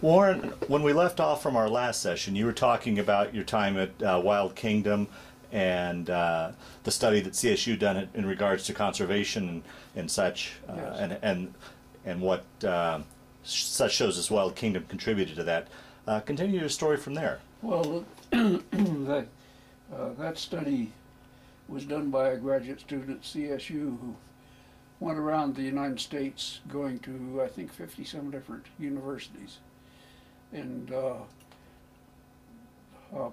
Warren, when we left off from our last session, you were talking about your time at Wild Kingdom and the study that CSU done in regards to conservation and such, Yes. and what such shows as Wild Kingdom contributed to that. Continue your story from there. Well, that study was done by a graduate student at CSU who went around the United States going to, I think, 50-some different universities and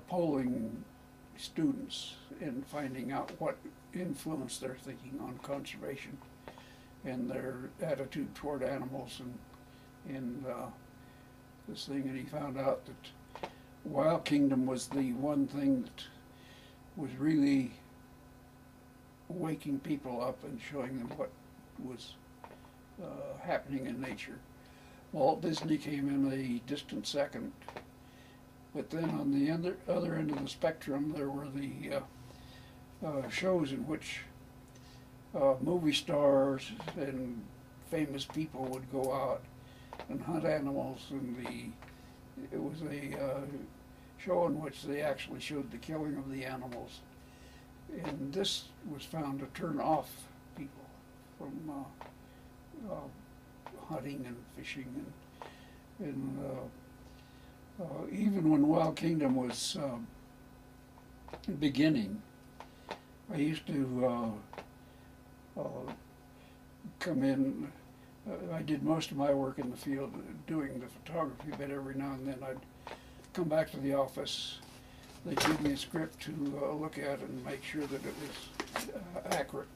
polling students and finding out what influenced their thinking on conservation and their attitude toward animals and this thing. And he found out that Wild Kingdom was the one thing that was really waking people up and showing them what was happening in nature. Walt Disney came in a distant second, but then on the other end of the spectrum there were the shows in which movie stars and famous people would go out and hunt animals, and it was a show in which they actually showed the killing of the animals, and this was found to turn off people from hunting and fishing and even when Wild Kingdom was beginning, I used to come in. I did most of my work in the field doing the photography, but every now and then I'd come back to the office. They'd give me a script to look at and make sure that it was accurate.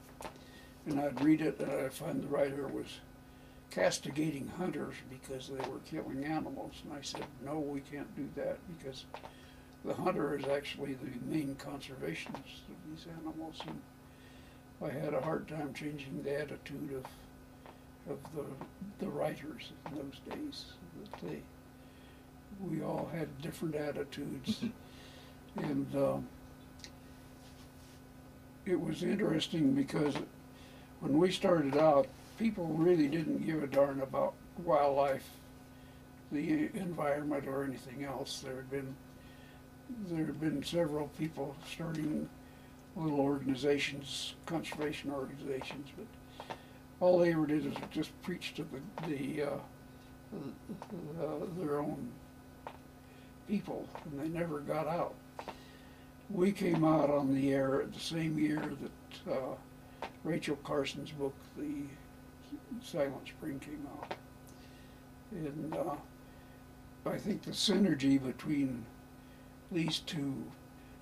And I'd read it and I'd find the writer was castigating hunters because they were killing animals. And I said, no, we can't do that, because the hunter is actually the main conservationist of these animals. And I had a hard time changing the attitude of the writers in those days. That we all had different attitudes. And it was interesting because when we started out, people really didn't give a darn about wildlife, the environment, or anything else. There had been several people starting little organizations, conservation organizations, but all they ever did is just preach to their own people, and they never got out. We came out on the air the same year that Rachel Carson's book, The Silent Spring, came out. And I think the synergy between these two,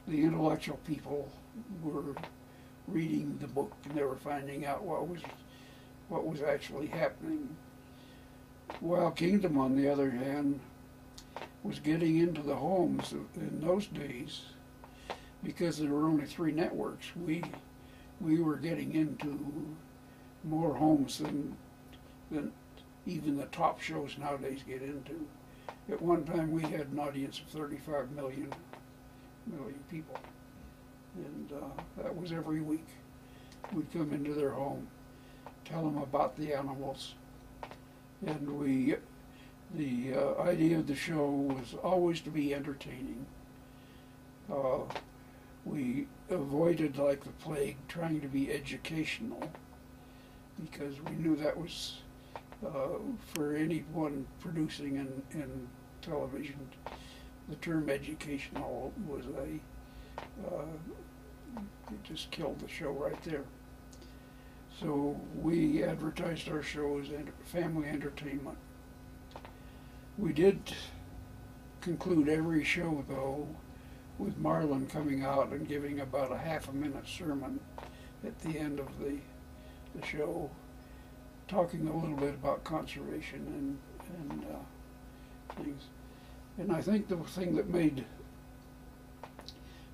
the intellectual people were reading the book and they were finding out what was actually happening. Wild Kingdom, on the other hand, was getting into the homes in those days. Because there were only 3 networks, we were getting into more homes than even the top shows nowadays get into. At one time we had an audience of 35 million people, and that was every week. We'd come into their home, tell them about the animals, and the idea of the show was always to be entertaining. We avoided, like the plague, trying to be educational, because we knew that was, for anyone producing in television, the term educational was it just killed the show right there. So we advertised our show as family entertainment. We did conclude every show, though, with Marlin coming out and giving about a half-a-minute sermon at the end of the show, talking a little bit about conservation and things. And I think the thing that made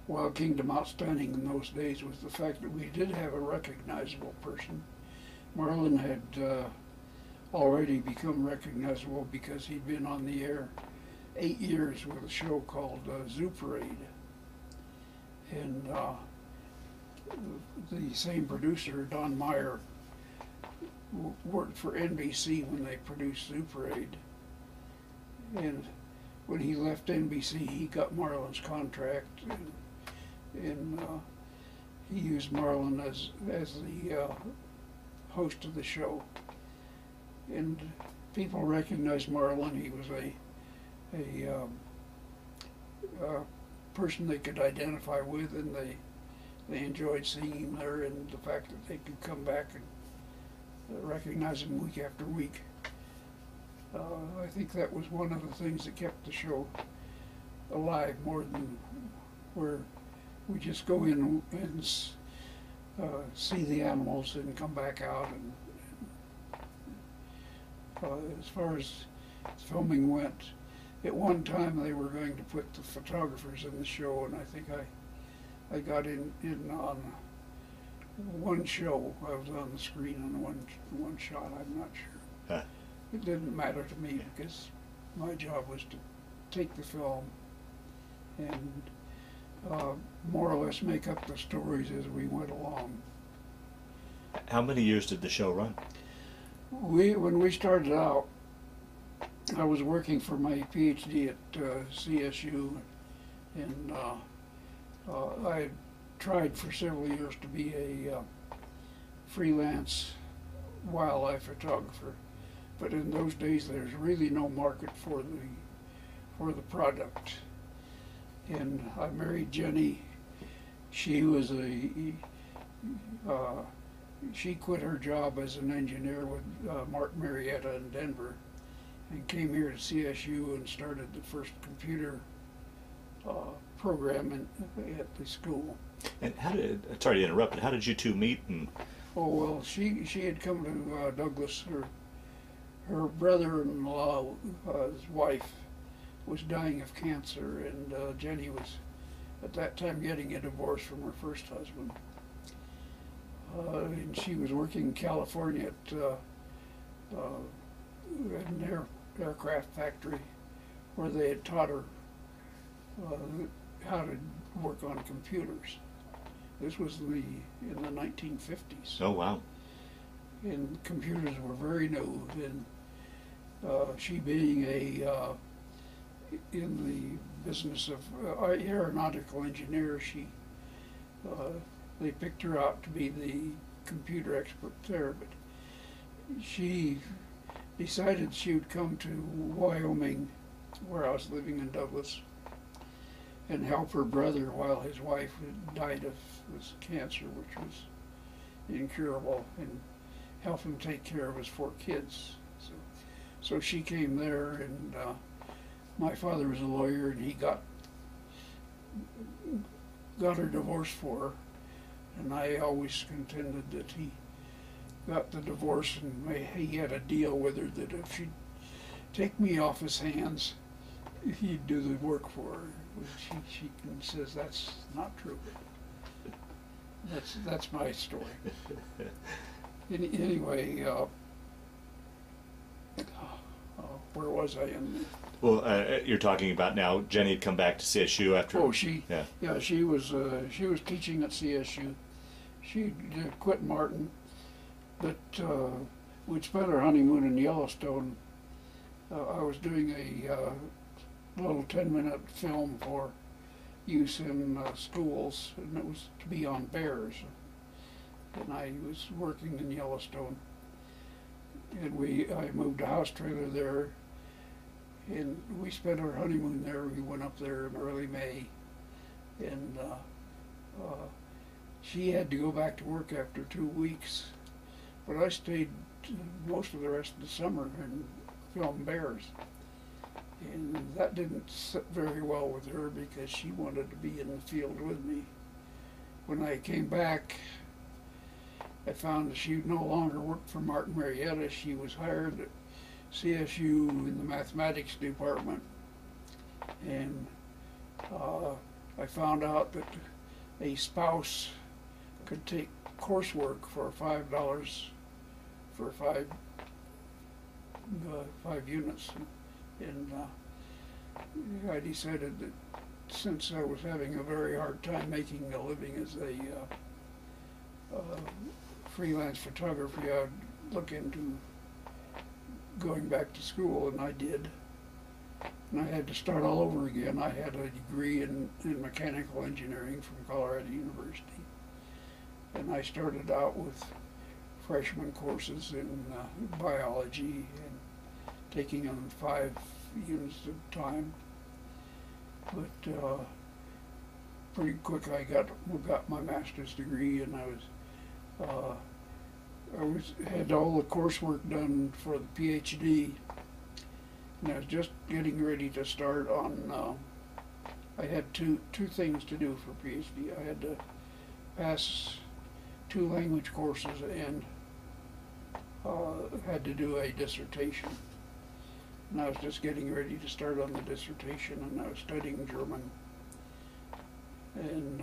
Wild Kingdom outstanding in those days was the fact that we did have a recognizable person. Marlin had already become recognizable because he'd been on the air 8 years with a show called Zoo Parade. And the same producer, Don Meyer, worked for NBC when they produced Zoo Parade. And when he left NBC, he got Marlon's contract, and he used Marlon as the host of the show. And people recognized Marlon. He was a person they could identify with, and they enjoyed seeing him there, and the fact that they could come back and recognize him week after week. I think that was one of the things that kept the show alive more than where we just go in and see the animals and come back out. And as far as filming went, at one time they were going to put the photographers in the show, and I think I got in on one show. I was on the screen on one shot. I'm not sure. Huh. It didn't matter to me because my job was to take the film and more or less make up the stories as we went along. How many years did the show run? When we started out, I was working for my PhD at CSU, and I had tried for several years to be a freelance wildlife photographer, but in those days there's really no market for the product. And I married Jenny. She was she quit her job as an engineer with Mark Marietta in Denver, and came here to CSU and started the first computer program at the school. And sorry to interrupt, but how did you two meet? And Oh, well, she had come to Douglas. Her brother-in-law, his wife, was dying of cancer, and Jenny was at that time getting a divorce from her first husband. And she was working in California at an aircraft factory where they had taught her how to work on computers. This was in the 1950s. oh wow, And computers were very new. And she being in the business of aeronautical engineer, they picked her out to be the computer expert there. But she decided she would come to Wyoming, where I was living in Douglas, and help her brother while his wife had died of this cancer, which was incurable, and help him take care of his 4 kids. So she came there, and my father was a lawyer, and he got her divorced for her. And I always contended that he got the divorce, and he had a deal with her that if she'd take me off his hands, he'd do the work for her. She says that's not true. That's my story. Anyway, where was I in? Well, you're talking about now. Jenny had come back to CSU after. Oh, she was teaching at CSU. She quit Martin, but we'd spent our honeymoon in Yellowstone. I was doing a little 10-minute film for use in schools, and it was to be on bears. And I was working in Yellowstone, and I moved a house trailer there, and we spent our honeymoon there. We went up there in early May, and she had to go back to work after 2 weeks, but I stayed most of the rest of the summer and filmed bears. And that didn't sit very well with her because she wanted to be in the field with me. When I came back, I found that she no longer worked for Martin Marietta. She was hired at CSU in the mathematics department. And I found out that a spouse could take coursework for $5 for five units. And I decided that since I was having a very hard time making a living as a freelance photographer, I'd look into going back to school, and I did. and I had to start all over again. I had a degree in mechanical engineering from Colorado University, and I started out with freshman courses in biology and taking them 5 units at a time. But pretty quick I got my master's degree, and I had all the coursework done for the PhD, and I was just getting ready to start on. I had two things to do for PhD. I had to pass 2 language courses and had to do a dissertation. And I was just getting ready to start on the dissertation, and I was studying German. And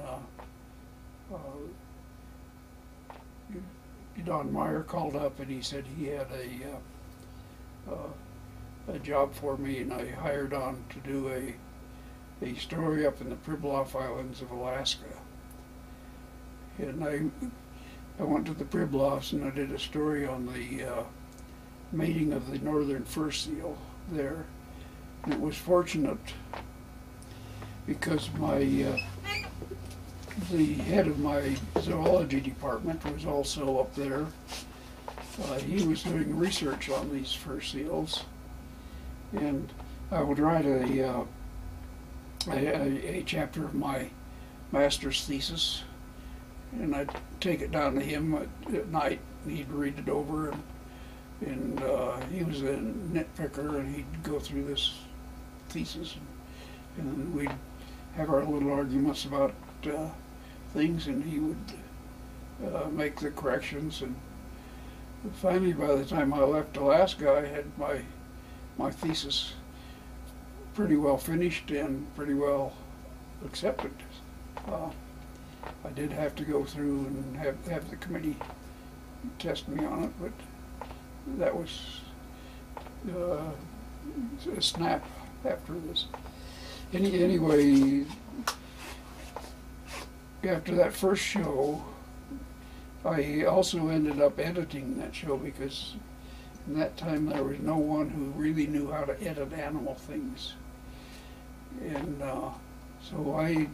Don Meyer called up, and he said he had a job for me, and I hired on to do a story up in the Pribilof Islands of Alaska. And I went to the Pribilofs, and I did a story on the mating of the northern fur seal there. And it was fortunate because the head of my zoology department was also up there. He was doing research on these fur seals, and I would write a chapter of my master's thesis, and I'd take it down to him at night, and he'd read it over, and he was a nitpicker, and he'd go through this thesis, and then we'd have our little arguments about things, and he would make the corrections. And finally, by the time I left Alaska, I had my thesis pretty well finished and pretty well accepted. I did have to go through and have the committee test me on it, but that was a snap after this. Anyway, after that first show, I also ended up editing that show, because in that time there was no one who really knew how to edit animal things. And so I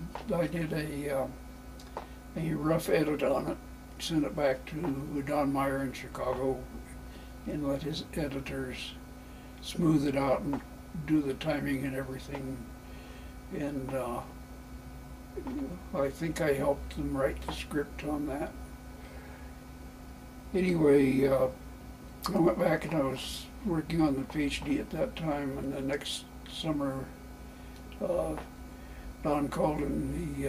did a rough edit on it, sent it back to Don Meyer in Chicago, and let his editors smooth it out and do the timing and everything. And I think I helped them write the script on that. Anyway, I went back and I was working on the PhD at that time, and the next summer Don called, and he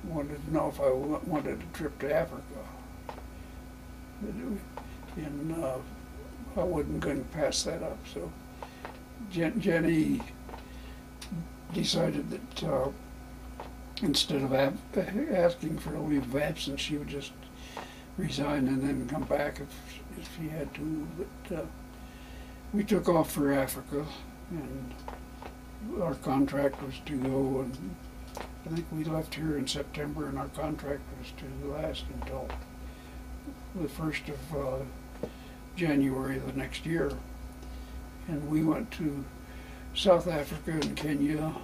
wanted to know if I wanted a trip to Africa. And I wasn't going to pass that up, so Jenny decided that instead of asking for a leave of absence, she would just resign and then come back if she had to. But we took off for Africa, and our contract was to go, and I think we left here in September, and our contract was to last until the 1st of January the next year. And we went to South Africa and Kenya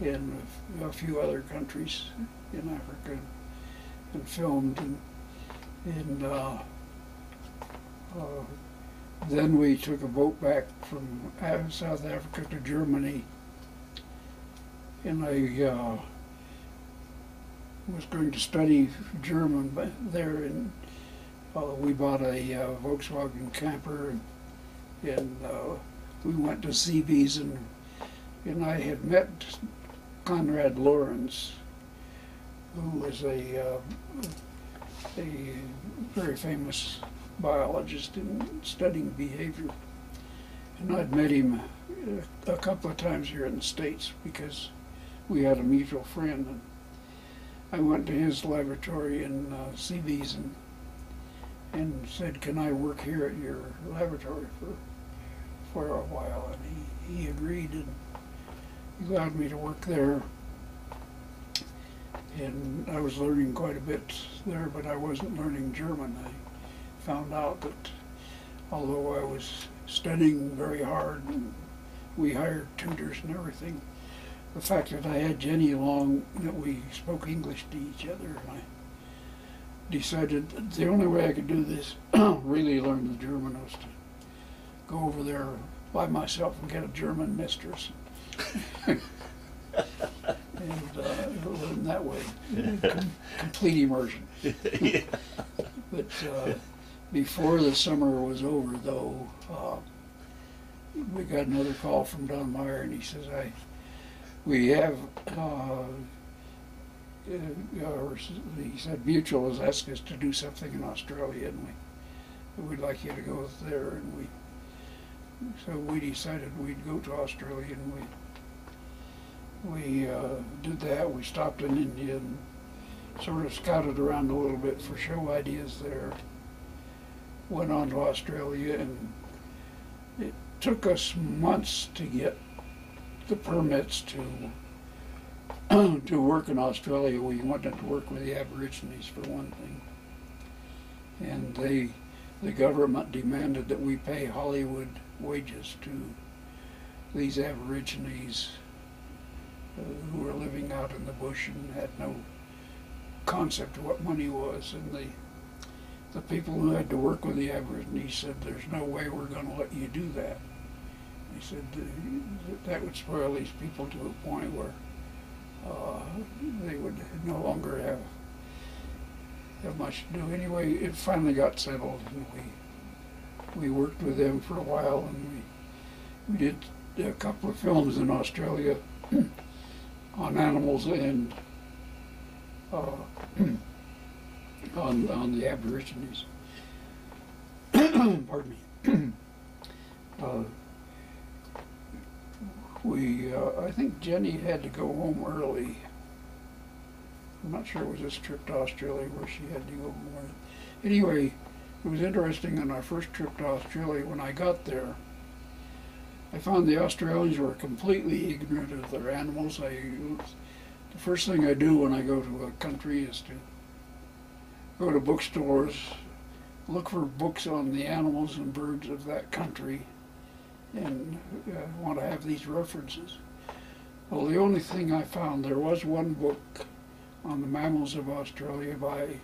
and a few other countries in Africa, and filmed, and then we took a boat back from South Africa to Germany, and I was going to study German there, and we bought a Volkswagen camper, and we went to Seebees, and I had met Konrad Lorenz, who was a very famous biologist in studying behavior. And I'd met him a couple of times here in the States because we had a mutual friend. And I went to his laboratory in Seebees and said, "Can I work here at your laboratory for a while?" And he agreed, and he allowed me to work there. And I was learning quite a bit there, but I wasn't learning German. I found out that although I was studying very hard and we hired tutors and everything, the fact that I had Jenny along, that we spoke English to each other, and I decided that the only way I could do this, really learn the German, was to go over there by myself and get a German mistress. And learn that way, complete immersion. Yeah. But before the summer was over, though, we got another call from Don Meyer, and he says, we have, he said, Mutual has asked us to do something in Australia, and we'd like you to go there. And so we decided we'd go to Australia, and we did that. We stopped in India and sort of scouted around a little bit for show ideas there. Went on to Australia, and it took us months to get the permits to work in Australia. We wanted to work with the Aborigines for one thing, and the government demanded that we pay Hollywood wages to these Aborigines who were living out in the bush and had no concept of what money was. And the people who had to work with the Aborigines said, "There's no way we're going to let you do that." They said that would spoil these people to a point where they would no longer have much to do. Anyway, it finally got settled, and we worked with them for a while, and we did a couple of films in Australia on animals and on the Aborigines. Pardon me. I think Jenny had to go home early. I'm not sure it was this trip to Australia where she had to go home early. Anyway, it was interesting on our first trip to Australia. When I got there, I found the Australians were completely ignorant of their animals. The first thing I do when I go to a country is to go to bookstores, look for books on the animals and birds of that country, and want to have these references. Well, the only thing I found, there was one book on the mammals of Australia by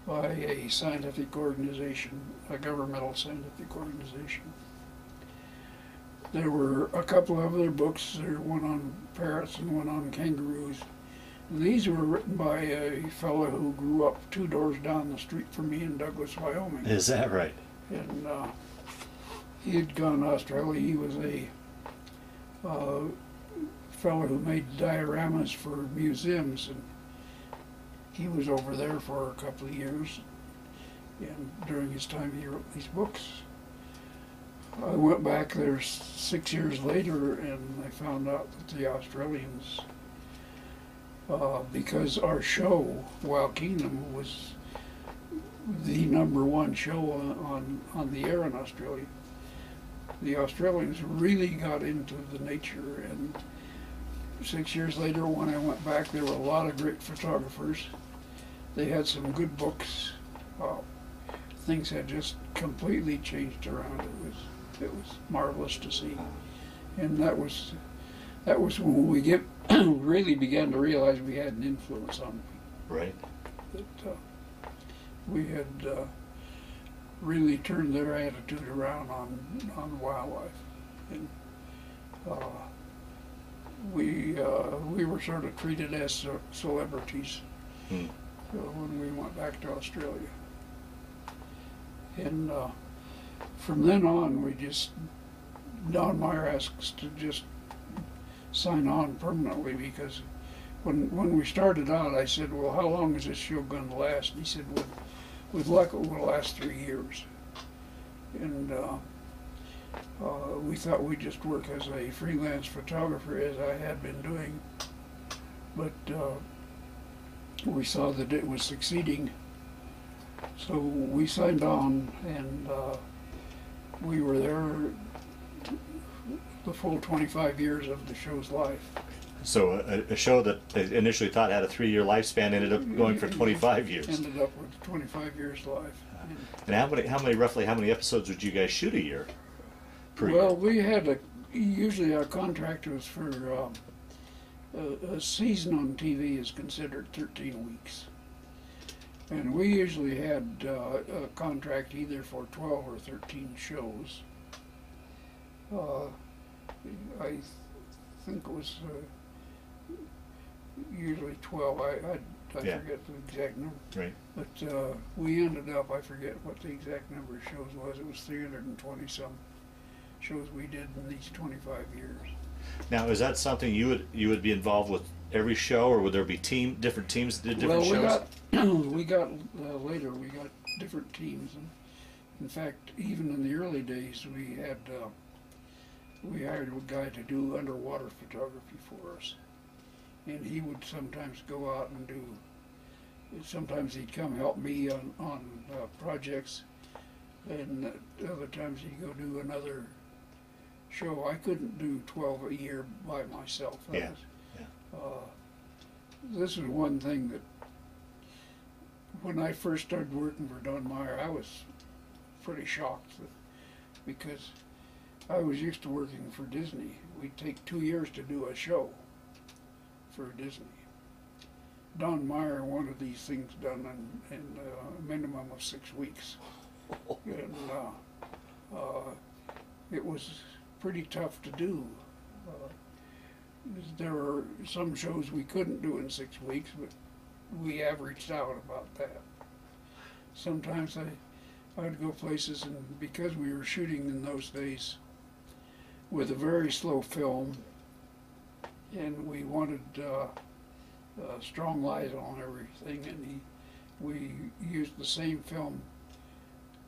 a scientific organization, a governmental scientific organization. There were a couple of other books, there one on parrots and one on kangaroos. And these were written by a fellow who grew up 2 doors down the street from me in Douglas, Wyoming. Is that right? And he had gone to Australia. He was a fellow who made dioramas for museums, and he was over there for a couple of years. And during his time, he wrote these books. I went back there 6 years later, and I found out that the Australians, because our show, Wild Kingdom, was the #1 show on the air in Australia, the Australians really got into the nature. And 6 years later, when I went back, there were a lot of great photographers. They had some good books. Things had just completely changed around. It was marvelous to see, and that was when we really began to realize we had an influence on people. Right. That we had really turned their attitude around on wildlife, and we were sort of treated as celebrities when we went back to Australia. And from then on, Don Meyer asked us to just sign on permanently, because when we started out, I said, "Well, how long is this show going to last?" And he said, with luck, it will last 3 years. And we thought we'd just work as a freelance photographer, as I had been doing. But we saw that it was succeeding. So we signed on, and we were there the full 25 years of the show's life. So a show that they initially thought had a 3-year lifespan ended up going for 25 years. Ended up with 25 years life. And how many episodes would you guys shoot a year? Per Well, year? we had usually our contract was for a season on TV is considered 13 weeks. And we usually had a contract either for 12 or 13 shows. I think it was usually 12. I Yeah. forget the exact number. Right. But we ended up, I forget what the exact number of shows was. It was 320 some shows we did in these 25 years. Now, is that something you would be involved with every show, or would there be different teams that did different shows? We got later. We got different teams, and in fact, even in the early days, we hired a guy to do underwater photography for us, and he would sometimes go out and do. Sometimes he'd come help me on projects, and other times he'd go do another show. I couldn't do 12 a year by myself. Yeah. This is one thing that when I first started working for Don Meyer, I was pretty shocked because I was used to working for Disney. We'd take 2 years to do a show for Disney. Don Meyer wanted these things done in a minimum of 6 weeks. And it was pretty tough to do. There were some shows we couldn't do in 6 weeks, but we averaged out about that. Sometimes I'd go places, and because we were shooting in those days with a very slow film, and we wanted strong light on everything, and we used the same film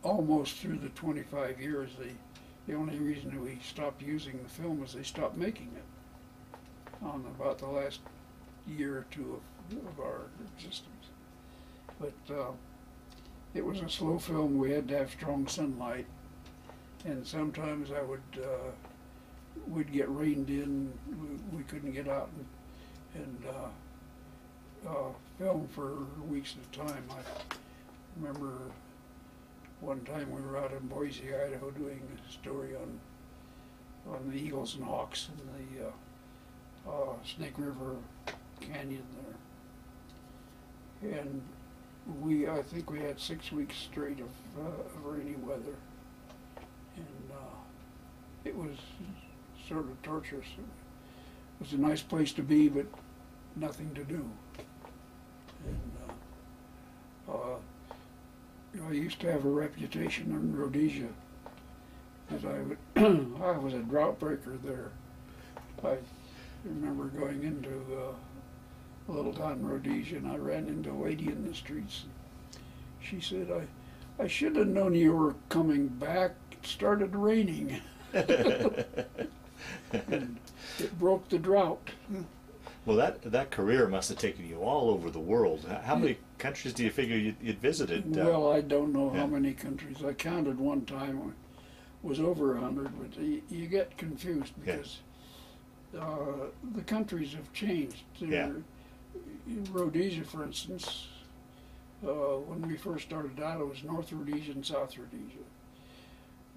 almost through the 25 years. The only reason we stopped using the film is they stopped making it on about the last year or two of our existence. But it was a slow film. We had to have strong sunlight, and sometimes we'd get rained in. We couldn't get out and film for weeks at a time. I remember one time we were out in Boise, Idaho, doing a story on the eagles and hawks in the Snake River Canyon there, and I think we had 6 weeks straight of rainy weather, and it was sort of torturous. It was a nice place to be, but nothing to do. And I used to have a reputation in Rhodesia that I was a drought breaker there. I remember going into a little town in Rhodesia, and I ran into a lady in the streets. She said, I should have known you were coming back. It started raining. And it broke the drought. Well, that career must have taken you all over the world. How many countries do you figure you'd visited? Well, I don't know how many countries. I counted one time. It was over 100, but you get confused because the countries have changed. In Rhodesia, for instance, when we first started out, it was North Rhodesia and South Rhodesia.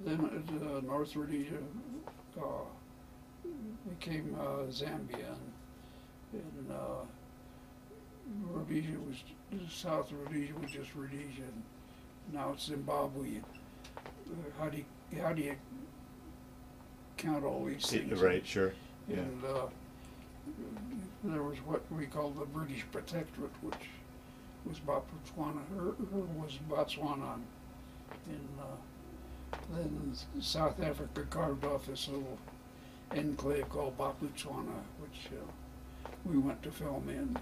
Then North Rhodesia became Zambia, and Rhodesia South Rhodesia was just Rhodesia, and now it's Zimbabwe. How do you count all these things? Right, sure. Yeah. And there was what we call the British Protectorate, which was Botswana, and then South Africa carved off this little enclave called Botswana, which we went to film in.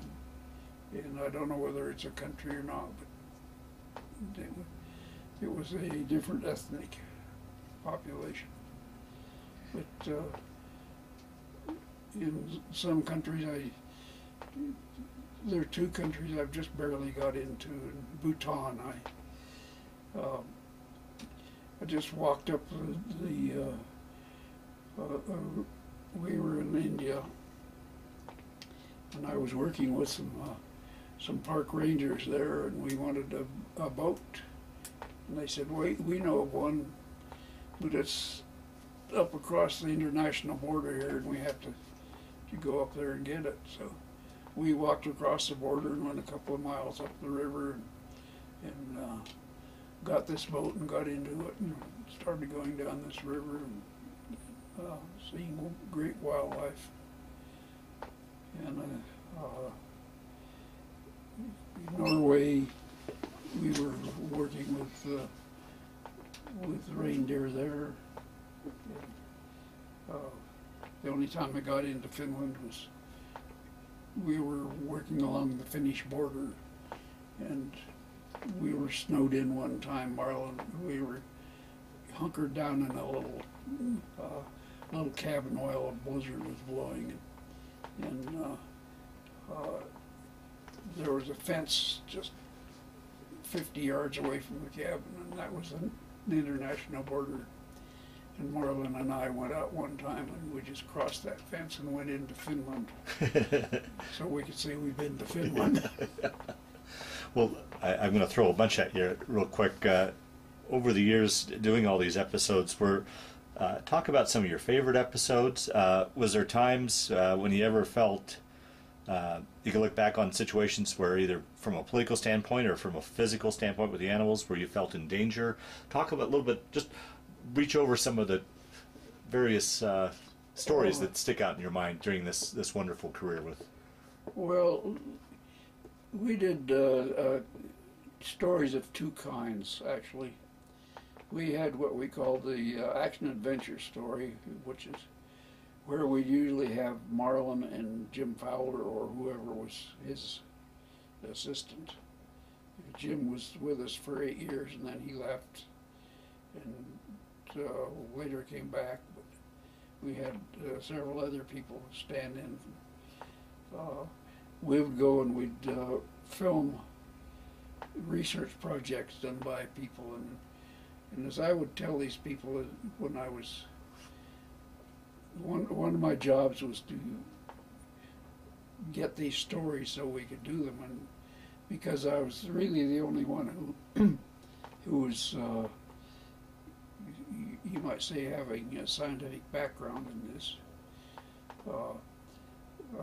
And I don't know whether it's a country or not, but it was a different ethnic population. But in some countries, there are two countries I've just barely got into. In Bhutan, I just walked up we were in India, and I was working with some park rangers there, and we wanted a boat And they said, wait, we know of one, but it's up across the international border here, and we have to go up there and get it. So we walked across the border and went a couple of miles up the river and got this boat and got into it and started going down this river and seeing great wildlife. And in Norway, we were working with reindeer there. The only time I got into Finland was we were working along the Finnish border, and we were snowed in one time, Marlon. We were hunkered down in a little cabin while a blizzard was blowing, and there was a fence just 50 yards away from the cabin, and that was the international border. And Marlon and I went out one time and we just crossed that fence and went into Finland. So we could say we've been to Finland. Well, I'm going to throw a bunch at you real quick. Over the years doing all these episodes, talk about some of your favorite episodes. Was there times when you ever felt you can look back on situations where either from a political standpoint or from a physical standpoint with the animals where you felt in danger? Talk about a little bit, just reach over some of the various stories that stick out in your mind during this wonderful career with. Well, we did stories of two kinds, actually. We had what we call the action adventure story, which is where we usually have Marlon and Jim Fowler or whoever was his assistant. Jim was with us for 8 years and then he left and later came back, but we had several other people stand in. We would go and we'd film research projects done by people, and as I would tell these people when I was, one of my jobs was to get these stories so we could do them, and because I was really the only one who was you might say having a scientific background in this.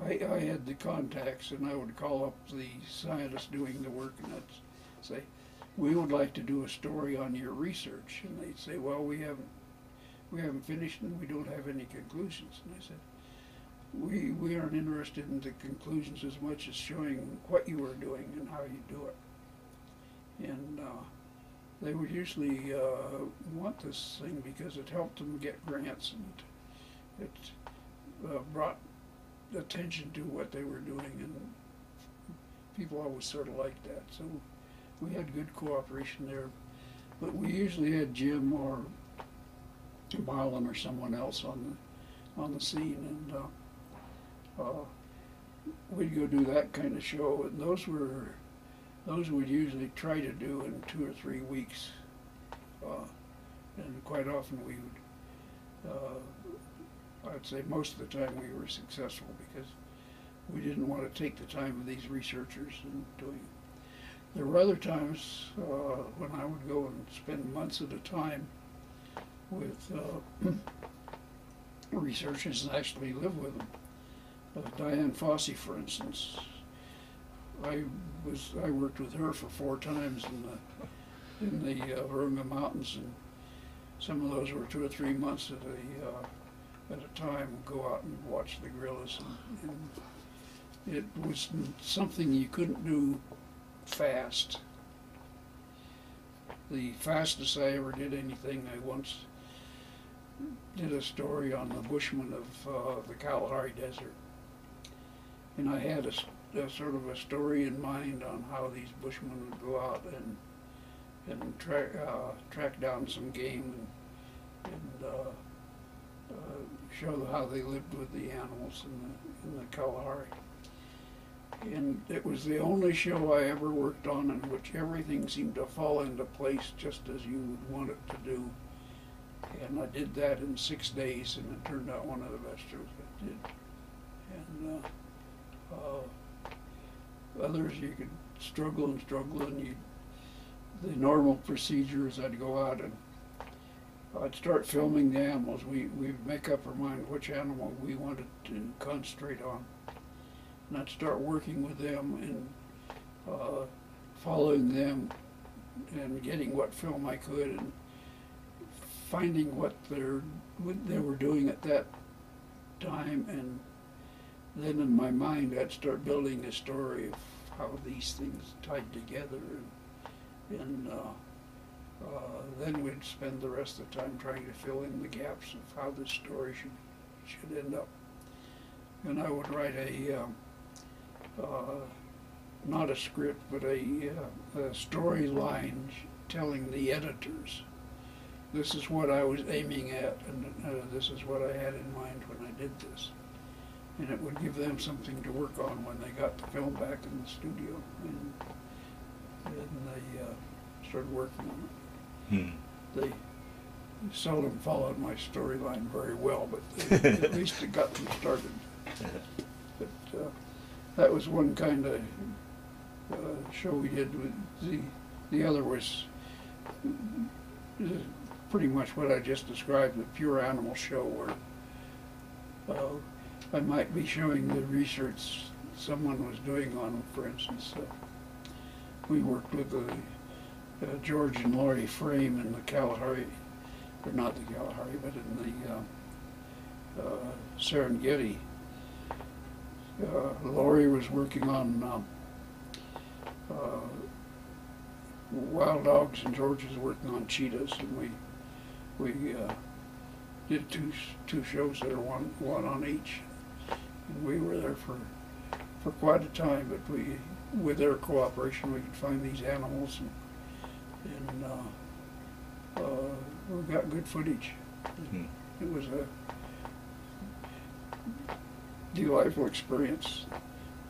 I had the contacts, and I would call up the scientists doing the work, and I'd say, "We would like to do a story on your research," and they'd say, "Well, we haven't finished, and we don't have any conclusions." And I said, "We aren't interested in the conclusions as much as showing what you are doing and how you do it." And they would usually want this thing because it helped them get grants, and it brought attention to what they were doing, and people always sort of liked that. So we had good cooperation there, but we usually had Jim or Marlon or someone else on the scene, and we'd go do that kind of show, and those we'd usually try to do in 2 or 3 weeks, and quite often we would, I'd say most of the time we were successful because we didn't want to take the time of these researchers and doing it. There were other times when I would go and spend months at a time with researchers and actually live with them. Diane Fossey, for instance, I worked with her for 4 times in the Virunga Mountains, and some of those were 2 or 3 months at a time. Go out and watch the gorillas, and it was something you couldn't do fast. The fastest I ever did anything, I once did a story on the Bushmen of the Kalahari Desert, and I had a sort of a story in mind on how these Bushmen would go out and track down some game and show how they lived with the animals in the Kalahari. And it was the only show I ever worked on in which everything seemed to fall into place just as you would want it to do. And I did that in 6 days, and it turned out one of the best shows I did. And others you could struggle and struggle, and the normal procedures, I'd go out and I'd start filming the animals. We'd make up our mind which animal we wanted to concentrate on. And I'd start working with them and following them and getting what film I could and finding what they were doing at that time, and then in my mind I'd start building a story of how these things tied together, and then we'd spend the rest of the time trying to fill in the gaps of how the story should end up. And I would write not a script, but a storyline telling the editors, this is what I was aiming at, and this is what I had in mind when I did this. And it would give them something to work on when they got the film back in the studio, and they started working on it. They seldom followed my storyline very well, but at least it got them started. But that was one kind of show we did. The other was pretty much what I just described, the pure animal show, where I might be showing the research someone was doing on them. For instance, we worked with George and Laurie Frame in the Kalahari, or not the Kalahari, but in the Serengeti. Laurie was working on wild dogs, and George was working on cheetahs, and we did two shows there, one on each, and we were there for quite a time. But with their cooperation, we could find these animals, and we got good footage. It was a delightful experience.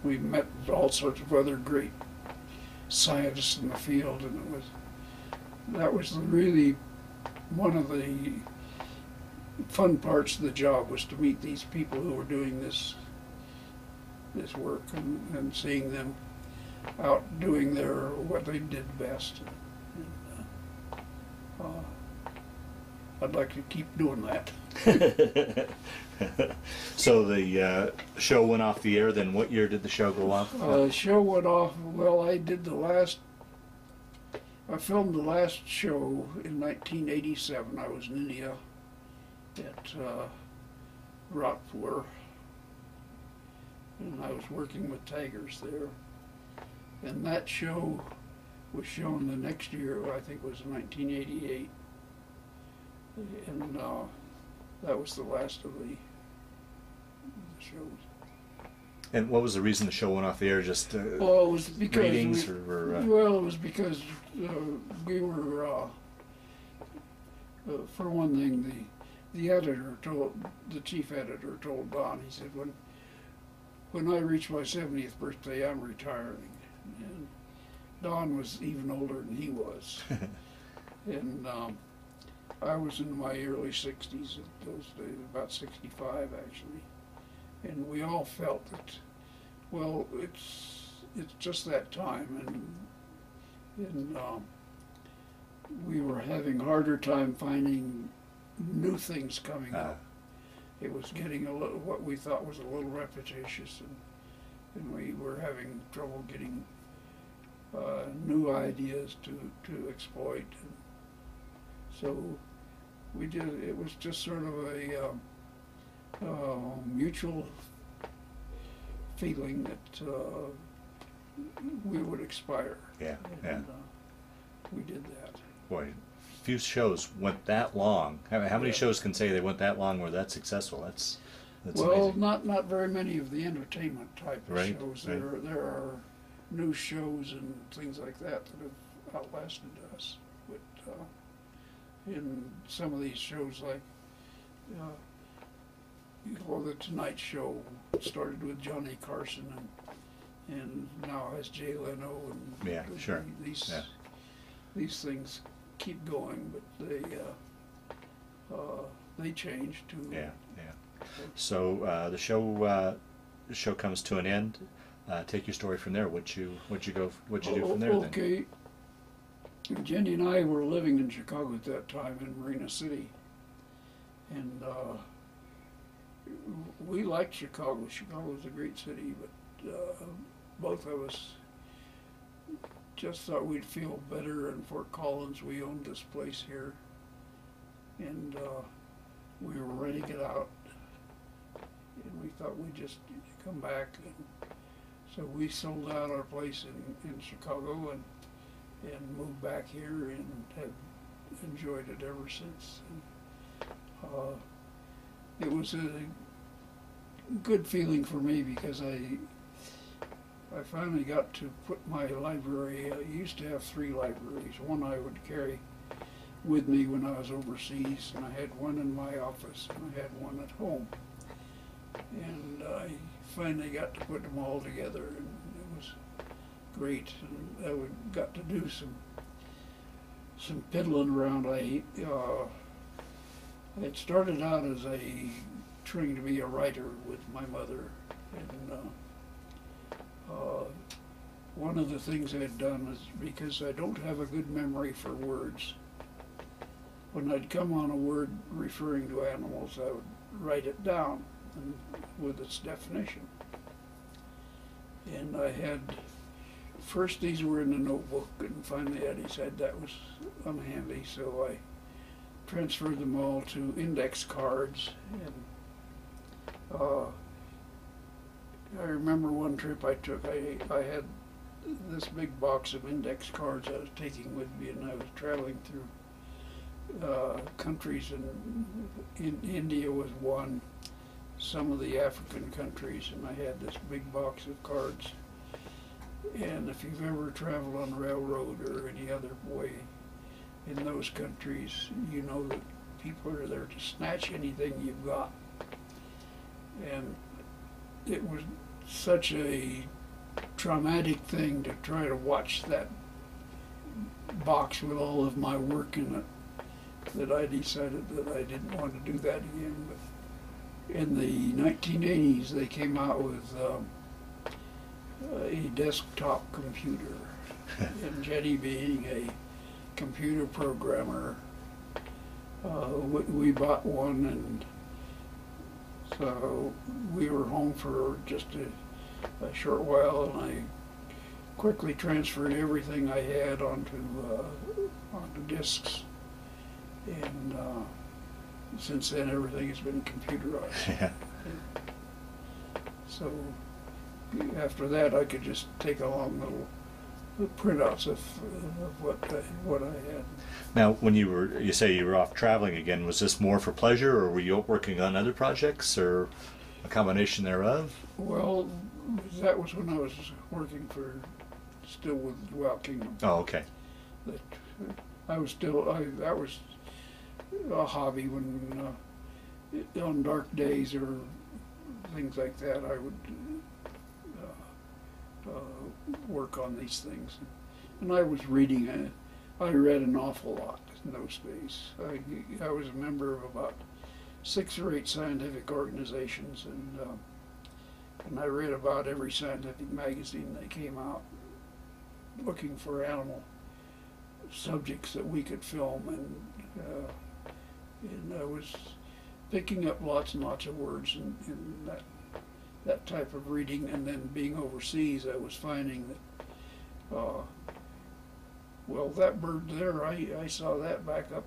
We met all sorts of other great scientists in the field, and that was really one of the fun parts of the job, was to meet these people who were doing this work, and seeing them out doing what they did best. And I'd like to keep doing that. So the show went off the air. Then what year did the show go off? The show went off. Well, I filmed the last show in 1987. I was in India at Rotpur, and I was working with tigers there. And that show was shown the next year, I think it was 1988. And that was the last of the shows. And what was the reason the show went off the air? Just well, it was because ratings, well, it was because we were, for one thing, the chief editor told Don, he said, when I reach my 70th birthday, I'm retiring. And Don was even older than he was. And I was in my early 60s at those days, about 65 actually. And we all felt that, well, it's just that time, and we were having a harder time finding new things coming up. It was getting what we thought was a little repetitious, and we were having trouble getting new ideas to exploit. And so we did. It was just sort of a mutual feeling that we would expire. Yeah, and, we did that. Boy, few shows went that long. How many shows can say they went that long or that successful? That's well, amazing. not very many of the entertainment type of Right, shows. right. There are new shows and things like that have outlasted us. But in some of these shows, like the Tonight Show, started with Johnny Carson and now has Jay Leno, and Yeah, sure. These things keep going, but they change too. Yeah. So the show comes to an end. Take your story from there. What'd you do from there? Okay. Jenny and I were living in Chicago at that time, in Marina City, and we liked Chicago. Chicago was a great city, but both of us just thought we'd feel better in Fort Collins. We owned this place here, and we were ready to get out, and we thought we'd just come back. And so we sold out our place in Chicago and moved back here and have enjoyed it ever since. And, it was a good feeling for me because I finally got to put my library. I used to have 3 libraries. One I would carry with me when I was overseas, and I had one in my office, and I had one at home. And I finally got to put them all together, and it was great. And I got to do some piddling around. I had started out as trying to be a writer with my mother, and one of the things I had done is, because I don't have a good memory for words, when I'd come on a word referring to animals, I would write it down with its definition. And I had, first these were in a notebook, and finally I decided that was unhandy, so I transferred them all to index cards. And I remember one trip I took, I had this big box of index cards I was taking with me, and I was traveling through countries, and India was one, some of the African countries, and I had this big box of cards. And if you've ever traveled on railroad or any other way in those countries, you know that people are there to snatch anything you've got. And it was such a traumatic thing to try to watch that box with all of my work in it, that I decided that I didn't want to do that again. But in the 1980s, they came out with a desktop computer, and Jenny being a computer programmer, we bought one, and so we were home for just a short while, and I quickly transferred everything I had onto disks, and since then everything has been computerized. Yeah. So after that, I could just take along little printouts of what I had. Now, when you say you were off traveling again, was this more for pleasure, or were you working on other projects, or a combination thereof? Well, that was when I was working still with Wild Kingdom. Oh, okay. That that was a hobby when on dark days or things like that, I would work on these things. And I was reading, I read an awful lot in those days. I was a member of about 6 or 8 scientific organizations, and I read about every scientific magazine that came out, looking for animal subjects that we could film, and I was picking up lots and lots of words in that type of reading. And then being overseas, I was finding that, well, that bird there, I saw that back up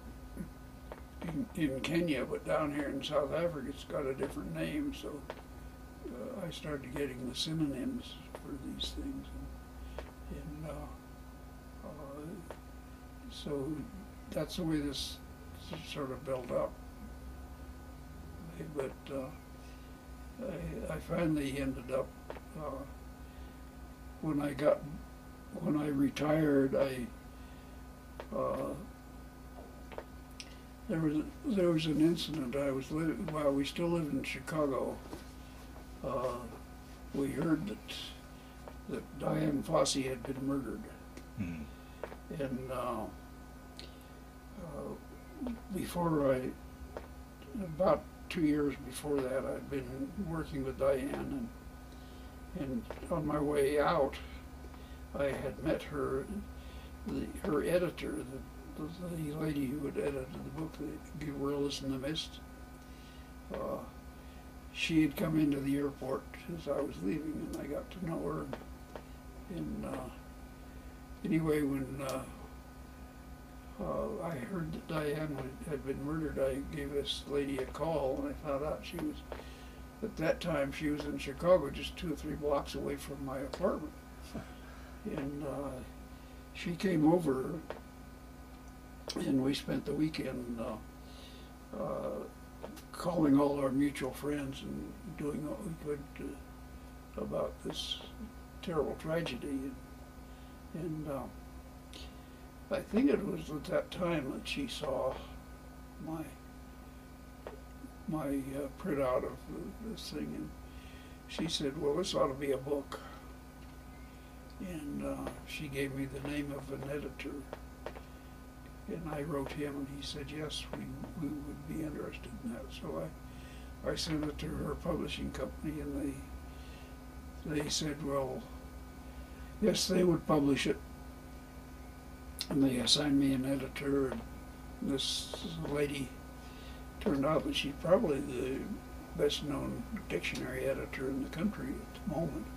in Kenya, but down here in South Africa it's got a different name, so I started getting the synonyms for these things, and so that's the way this sort of built up. But I finally ended up, when I retired, there was an incident. I was living, while we still lived in Chicago, we heard that Dian Fossey had been murdered. Mm. And about 2 years before that, I'd been working with Dian, and on my way out, I had met her her editor, the lady who had edited the book, The Gorillas in the Mist, she had come into the airport as I was leaving, and I got to know her. And anyway, when I heard that Diane had been murdered, I gave this lady a call, and I found out she was, at that time, she was in Chicago, just 2 or 3 blocks away from my apartment. And she came over, and we spent the weekend calling all our mutual friends and doing what we could about this terrible tragedy. And I think it was at that time that she saw my printout of this thing, and she said, "Well, this ought to be a book." And she gave me the name of an editor, and I wrote him, and he said, yes, we would be interested in that. So I sent it to her publishing company, and they said, well, yes, they would publish it. And they assigned me an editor, and this lady turned out that she's probably the best known dictionary editor in the country at the moment.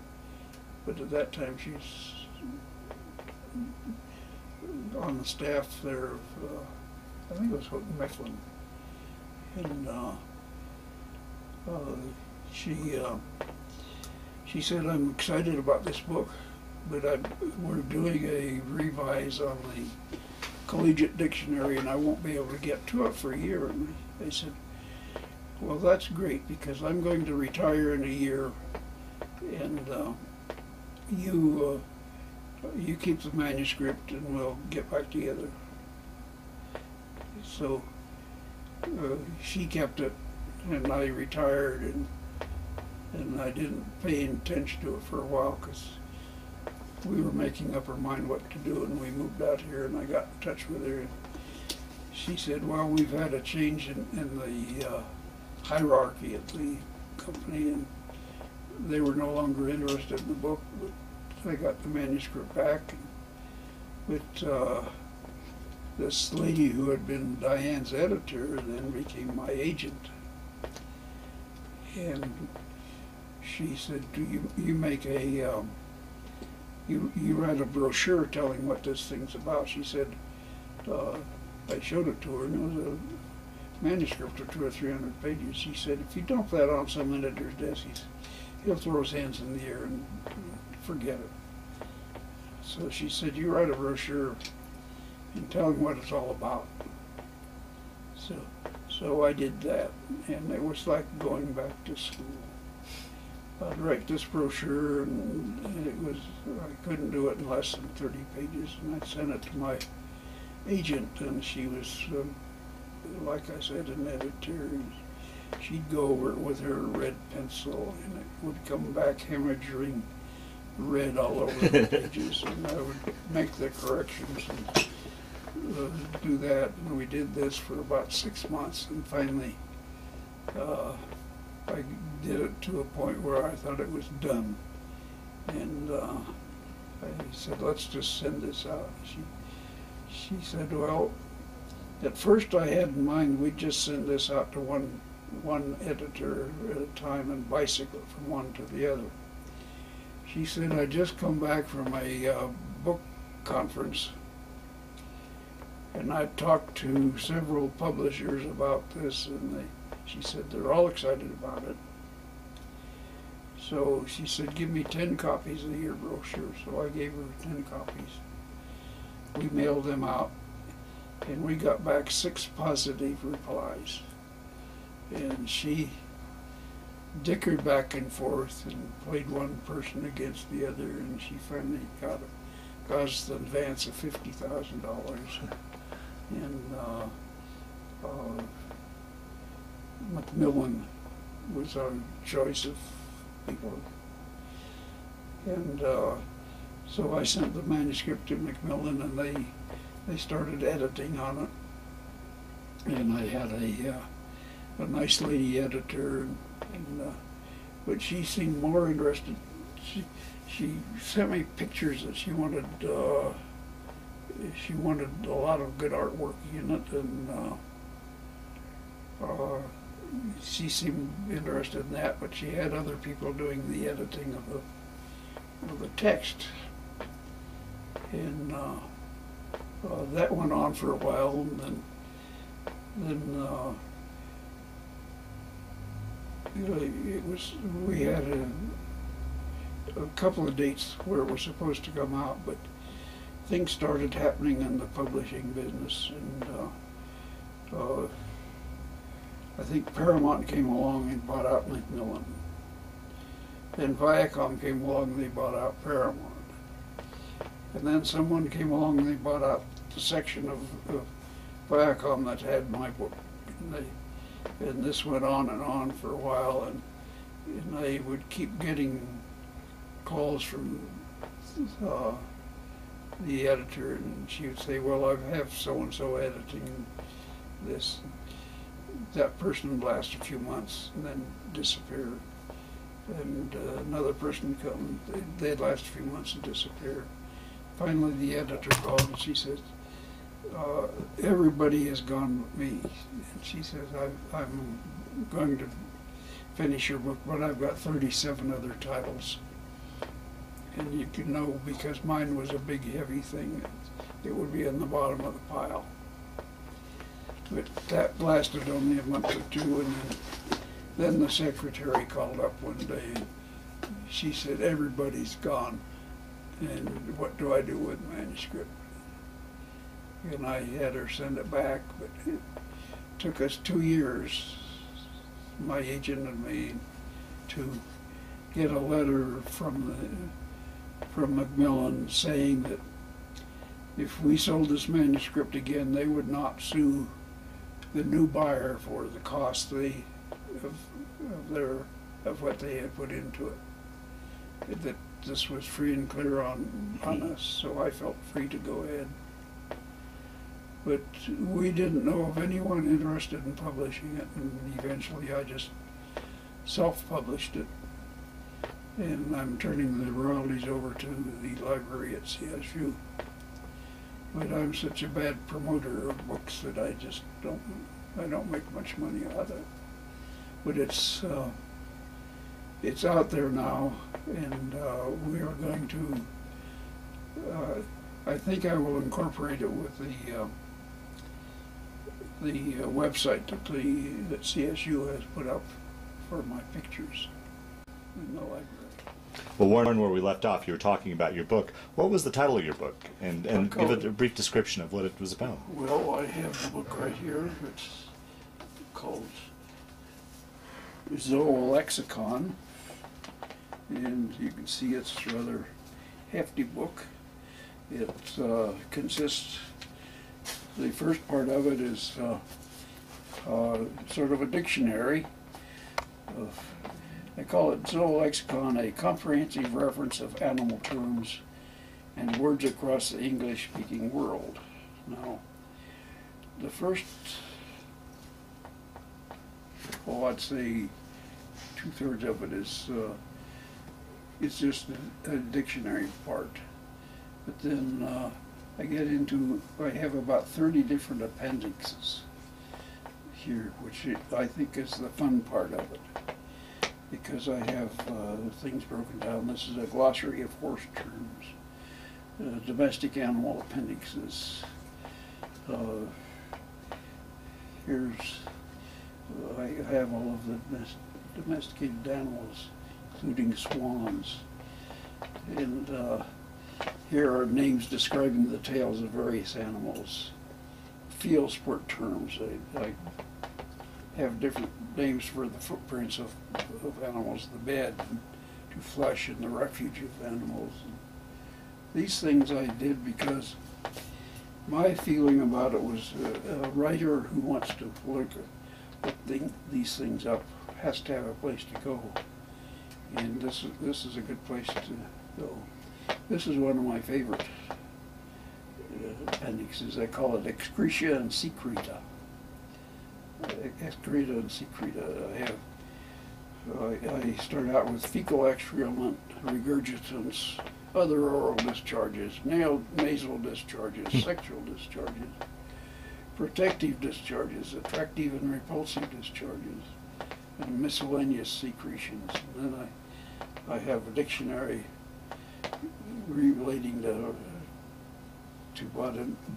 But at that time, she's on the staff there of, I think it was Houghton Mifflin. And she said, I'm excited about this book, but we're doing a revise on the collegiate dictionary, and I won't be able to get to it for a year. And I said, well, that's great, because I'm going to retire in a year, and you keep the manuscript and we'll get back together. So she kept it, and I retired, and I didn't pay attention to it for a while because we were making up our mind what to do, and we moved out here, and I got in touch with her. And she said, well, we've had a change in the hierarchy at the company, and they were no longer interested in the book, but I got the manuscript back. But this lady who had been Diane's editor then became my agent. And she said, do you make a, you write a brochure telling what this thing's about. She said, I showed it to her, and it was a manuscript of 200 or 300 pages. She said, if you dump that on some editor's desk, he'll throw his hands in the air and forget it. So she said, you write a brochure and tell him what it's all about. So I did that, and it was like going back to school. I'd write this brochure, and it was, I couldn't do it in less than 30 pages, and I sent it to my agent, and she was, like I said, an editor. She'd go over it with her red pencil, and it would come back hemorrhaging red all over the pages, and I would make the corrections and do that. And we did this for about 6 months, and finally I did it to a point where I thought it was done. And I said, let's just send this out. She said, well, at first I had in mind we'd just send this out to one editor at a time and bicycle from one to the other. She said, I just come back from a book conference, and I talked to several publishers about this, and she said they're all excited about it. So she said, give me 10 copies of your brochure. So I gave her 10 copies. We mailed them out, and we got back 6 positive replies. And she dickered back and forth and played one person against the other, and she finally got us the advance of $50,000. And Macmillan was our choice of people. And so I sent the manuscript to Macmillan, and they started editing on it. And I had a nice lady editor, but she seemed more interested. She sent me pictures that she wanted she wanted a lot of good artwork in it, and she seemed interested in that, but she had other people doing the editing of the text. And that went on for a while, and then we had a couple of dates where it was supposed to come out, but things started happening in the publishing business, and I think Paramount came along and bought out Macmillan. Then Viacom came along and they bought out Paramount. And then someone came along and they bought out the section of Viacom that had my book. And this went on for a while, and I would keep getting calls from the editor, and she would say, well, I have so-and-so editing this. That person would last a few months and then disappear. And another person would come, they'd last a few months and disappear. Finally, the editor called and she says, everybody has gone with me. And she says, I'm going to finish your book, but I've got 37 other titles. And you can know, because mine was a big, heavy thing, it would be in the bottom of the pile. But that lasted only a month or two, and then the secretary called up one day, and she said, everybody's gone, and what do I do with the manuscript? And I had her send it back, but it took us 2 years, my agent and me, to get a letter from Macmillan saying that if we sold this manuscript again, they would not sue the new buyer for the cost of what they had put into it. That this was free and clear on us, so I felt free to go ahead. But we didn't know of anyone interested in publishing it, and eventually I just self-published it. And I'm turning the royalties over to the library at CSU. But I'm such a bad promoter of books that I just don't make much money out of it. But it's out there now, and we are going to, I think I will incorporate it with the website that CSU has put up for my pictures in the library. Well, Warren, where we left off, you were talking about your book. What was the title of your book? And give it a brief description of what it was about. Well, I have the book right here. It's called Zoolexicon, and you can see it's a rather hefty book. It consists, the first part of it is sort of a dictionary. I call it Zoolexicon, a comprehensive reference of animal terms and words across the English-speaking world. Now, the first, I'd say 2/3 of it is, it's just a dictionary part. But then I have about 30 different appendixes here, which I think is the fun part of it, because I have things broken down. This is a glossary of horse terms, domestic animal appendixes. I have all of the domesticated animals, including swans. And here are names describing the tails of various animals. Field sport terms. I have different names for the footprints of animals, the bed, to flesh, and the refuge of animals. And these things I did because my feeling about it was a writer who wants to look these things up has to have a place to go, and this is a good place to go. This is one of my favorite appendixes. I call it Excreta and Secreta. Excreta and Secreta. I have I started out with fecal excrement, regurgitants, other oral discharges, nasal discharges, sexual discharges, protective discharges, attractive and repulsive discharges, and miscellaneous secretions. And then I have a dictionary relating to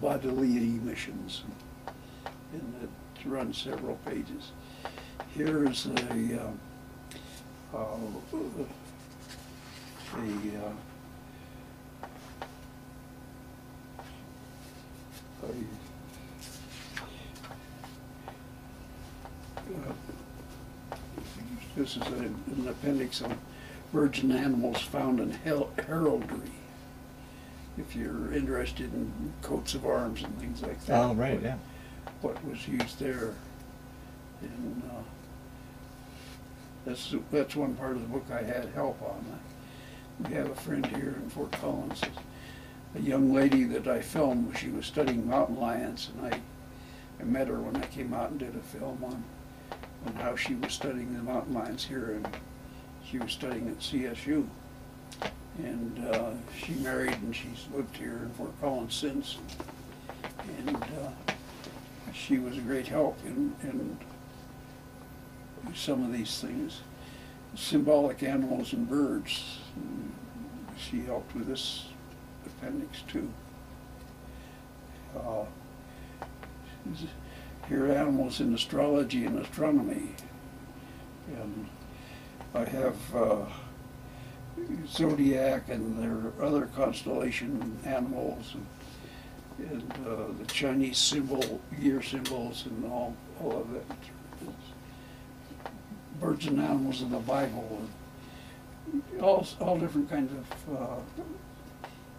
bodily emissions, and it runs several pages. Here is this is an appendix on birds and animals found in heraldry. If you're interested in coats of arms and things like that. Oh, right, yeah. What was used there. And that's one part of the book I had help on. We have a friend here in Fort Collins, a young lady that I filmed. She was studying mountain lions, and I met her when I came out and did a film on how she was studying the mountain lions here, and she was studying at CSU. And she married, and she's lived here in Fort Collins since. And she was a great help in some of these things. Symbolic animals and birds. And she helped with this appendix too. Here are animals in astrology and astronomy. And I have zodiac, and there are other constellation animals, and the Chinese year symbols, and all of it. Birds and animals in the Bible, and all different kinds of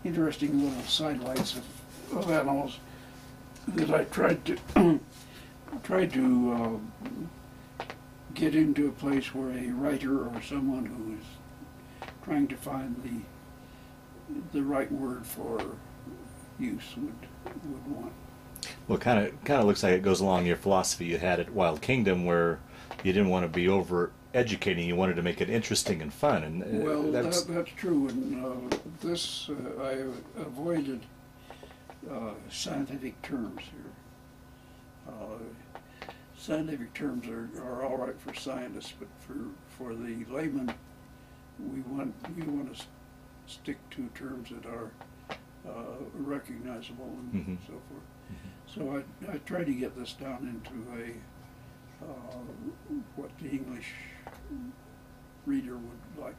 interesting little sidelights of animals that I tried to get into a place where a writer or someone who is trying to find the right word for use would want. Well, kind of looks like it goes along your philosophy you had at Wild Kingdom, where you didn't want to be over educating; you wanted to make it interesting and fun. And well, that's true. And this I avoided scientific terms here. Scientific terms are all right for scientists, but for the layman, we want to stick to terms that are recognizable and so forth. So I try to get this down into what the English reader would like.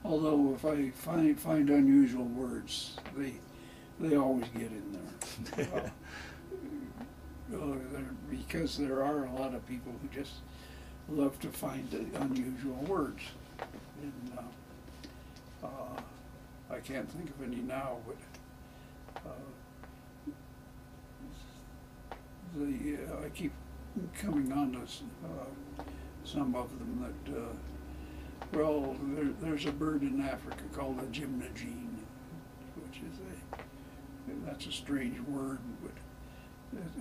Although if I find unusual words, they always get in there. Because there are a lot of people who just love to find unusual words. And I can't think of any now, but I keep coming on to some of them that, well, there's a bird in Africa called the gymnogene, which is that's a strange word, but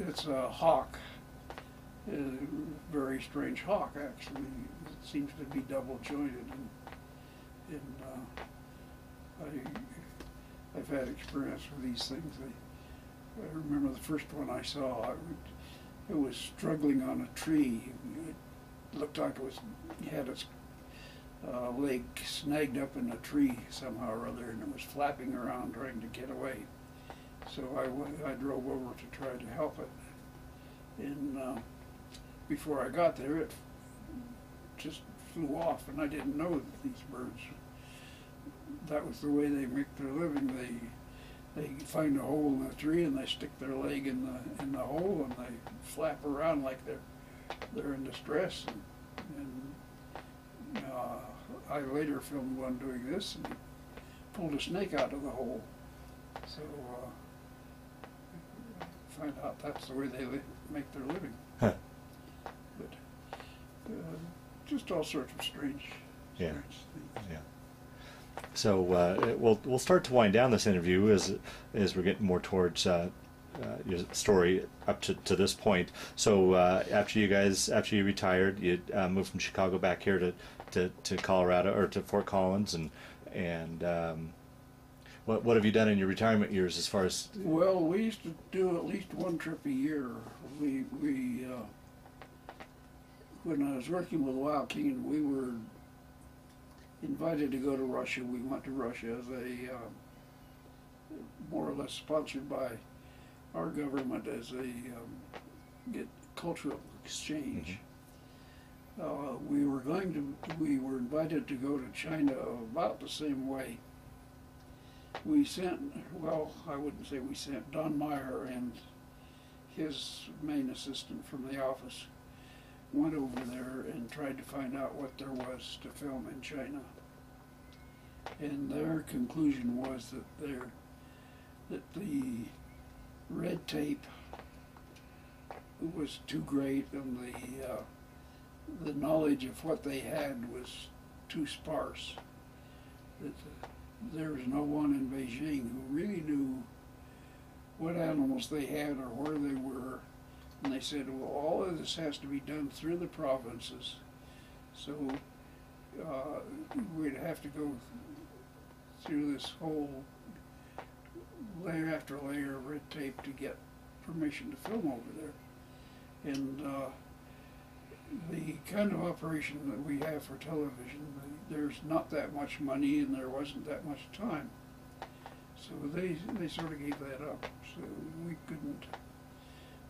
it's a hawk, a very strange hawk actually. It seems to be double jointed, and I've had experience with these things. I remember the first one I saw. It was struggling on a tree. It looked like it had its leg snagged up in a tree somehow or other, and it was flapping around trying to get away. So I drove over to try to help it, and before I got there, it just flew off, and I didn't know that these birds, that was the way they make their living. They find a hole in the tree, and they stick their leg in the hole, and they flap around like they're in distress. And I later filmed one doing this, and pulled a snake out of the hole. So find out that's the way they make their living. Huh. But just all sorts of strange things. Yeah. So we'll start to wind down this interview as we're getting more towards your story up to this point. So after you retired, you moved from Chicago back here to Colorado, or to Fort Collins, and what have you done in your retirement years as far as? Well, we used to do at least one trip a year. We when I was working with Wild King, we were invited to go to Russia. We went to Russia as a more or less sponsored by our government as a get cultural exchange. We were invited to go to China about the same way. We sent, well, I wouldn't say we sent, Don Meyer and his main assistant from the office went over there and tried to find out what there was to film in China. And their conclusion was that the red tape was too great, and the knowledge of what they had was too sparse. That there was no one in Beijing who really knew what animals they had or where they were. And they said, well, all of this has to be done through the provinces. So we'd have to go through this whole layer after layer of red tape to get permission to film over there. And the kind of operation that we have for television, there's not that much money and there wasn't that much time. So they sort of gave that up. So we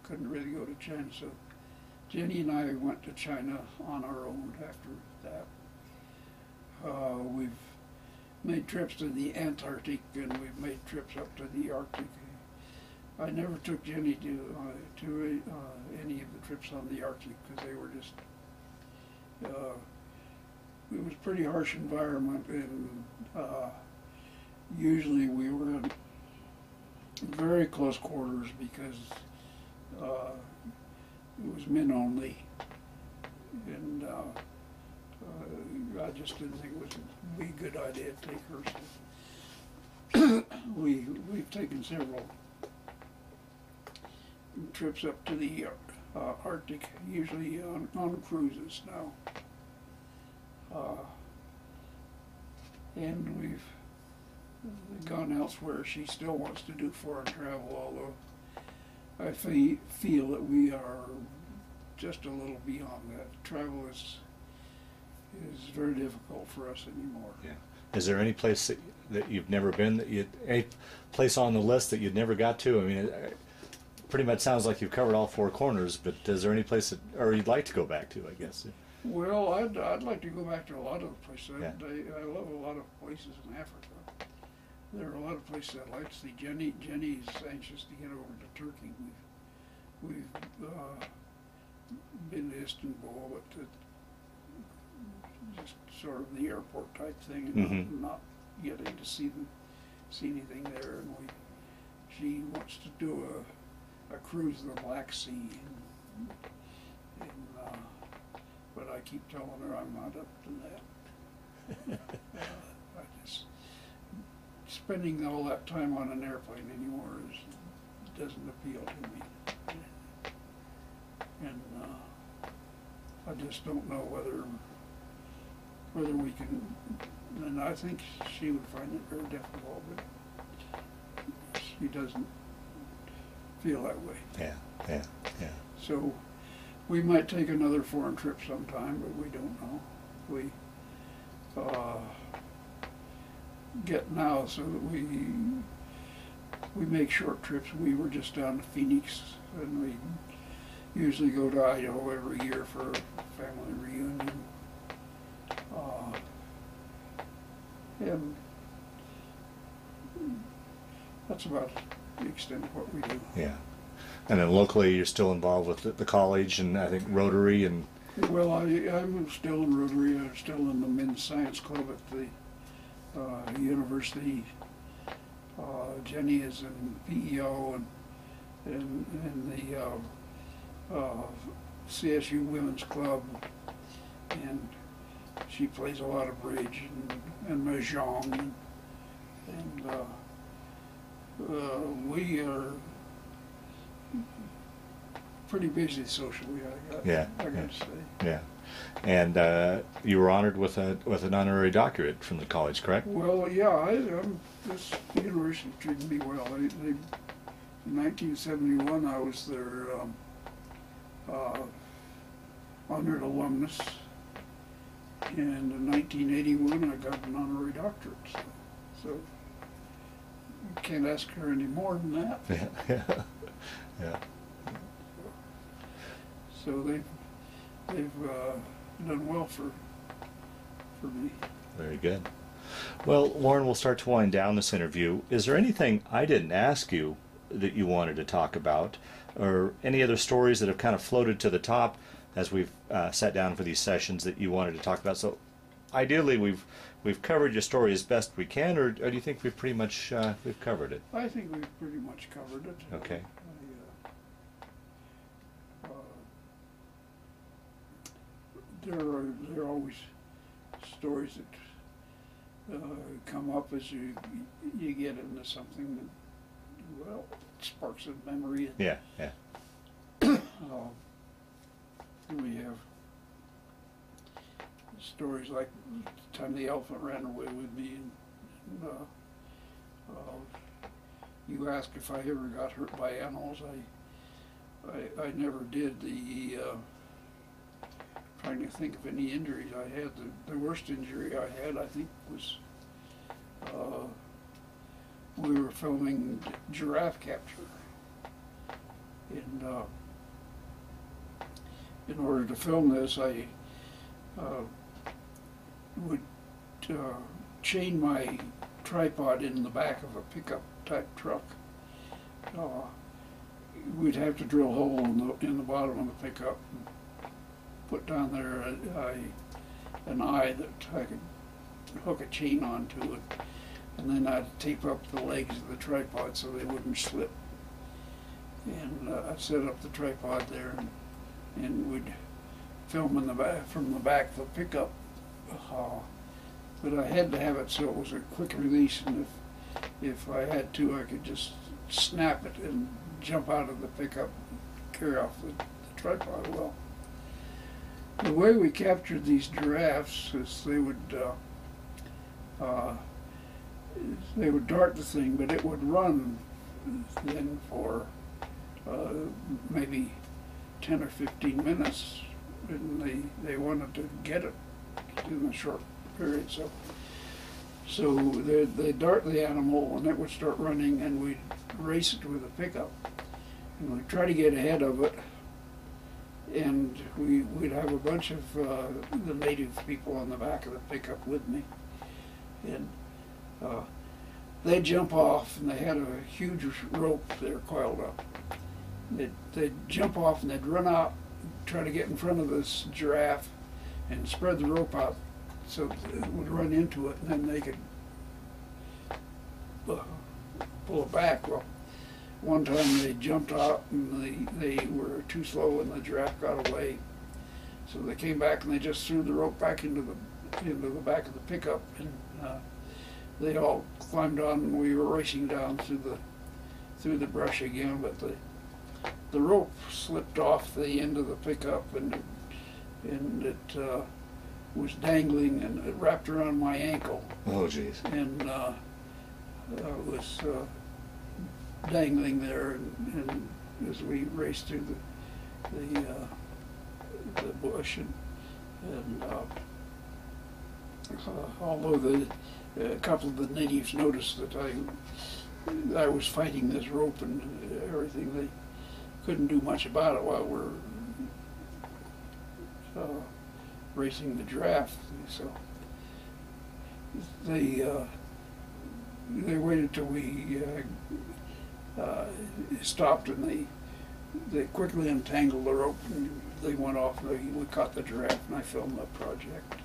couldn't really go to China. So Jenny and I went to China on our own after that. We've made trips to the Antarctic, and we've made trips up to the Arctic. I never took Jenny to any of the trips on the Arctic because they were just, it was a pretty harsh environment, and usually we were in very close quarters because it was men only, and I just didn't think it would be a good idea to take her. So we've taken several trips up to the Arctic, usually on cruises now. And we've gone elsewhere. She still wants to do foreign travel, although I feel that we are just a little beyond that. Travel is very difficult for us anymore. Yeah. Is there any place that you've never been, any place on the list that you'd never got to? I mean, it pretty much sounds like you've covered all four corners, but is there any place that, or you'd like to go back to, I guess? Well, I'd like to go back to a lot of the places. Yeah. I love a lot of places in Africa. There are a lot of places I'd like to see. Jenny's anxious to get over to Turkey. We've been to Istanbul, but just sort of the airport type thing, and not getting to see anything there. And she wants to do a cruise in the Black Sea, and but I keep telling her I'm not up to that. I just spending all that time on an airplane anymore doesn't appeal to me, and I just don't know whether we can. And I think she would find it very difficult, but she doesn't feel that way. Yeah. So we might take another foreign trip sometime, but we don't know. We get now so that we make short trips. We were just down to Phoenix, and we usually go to Idaho every year for a family reunion. And that's about the extent of what we do. Yeah. And then locally, you're still involved with the college, and I think Rotary, and... Well, I'm still in Rotary. I'm still in the Men's Science Club at the university. Jenny is in PEO and the CSU Women's Club, and she plays a lot of bridge and mahjong, and we are pretty busy socially, Yeah, I gotta yeah. say. Yeah. And you were honored with an honorary doctorate from the college, correct? Well, yeah, this university treated me well. In 1971, I was their honored alumnus, and in 1981, I got an honorary doctorate. So you can't ask her any more than that. Yeah. Yeah. Yeah. So they've done well for me. Very good. Well, Lauren, we'll start to wind down this interview. Is there anything I didn't ask you that you wanted to talk about, or any other stories that have kind of floated to the top as we've sat down for these sessions that you wanted to talk about? So, ideally, we've covered your story as best we can, or do you think we've pretty much we've covered it? I think we've pretty much covered it. Okay. There are always stories that come up as you get into something that, well, sparks a memory. Yeah, yeah. We have stories like the time the elephant ran away with me, and you asked if I ever got hurt by animals. I never did. Trying to think of any injuries I had. The worst injury I had, I think, was we were filming giraffe capture. And in order to film this, I would chain my tripod in the back of a pickup type truck. We'd have to drill a hole in the bottom of the pickup and put down there an eye that I could hook a chain onto it, and then I'd tape up the legs of the tripod so they wouldn't slip. And I'd set up the tripod there, and we'd film in the back, from the back of the pickup. But I had to have it so it was a quick release, and if I had to, I could just snap it and jump out of the pickup and carry off the tripod. Well, the way we captured these giraffes is they would dart the thing, but it would run then for maybe 10 or 15 minutes, and they wanted to get it in a short period. So they'd dart the animal, and it would start running, and we'd race it with a pickup, and we'd try to get ahead of it. And we'd have a bunch of the native people on the back of the pickup with me, and they'd jump off, and they had a huge rope there coiled up. They'd jump off, and they'd run out, try to get in front of this giraffe, and spread the rope out so it would run into it, and then they could pull it back. Well, one time they jumped out, and they were too slow, and the giraffe got away. So they came back, and they just threw the rope back into the back of the pickup, and they all climbed on, and we were racing down through the brush again. But the rope slipped off the end of the pickup, and it was dangling, and it wrapped around my ankle. Oh, geez. And it was dangling there, and as we raced through the bush, and although a couple of the natives noticed that I was fighting this rope and everything, they couldn't do much about it while we're racing the giraffe. So they waited till we stopped, and they quickly untangled the rope, and they went off, and we caught the giraffe, and I filmed that project.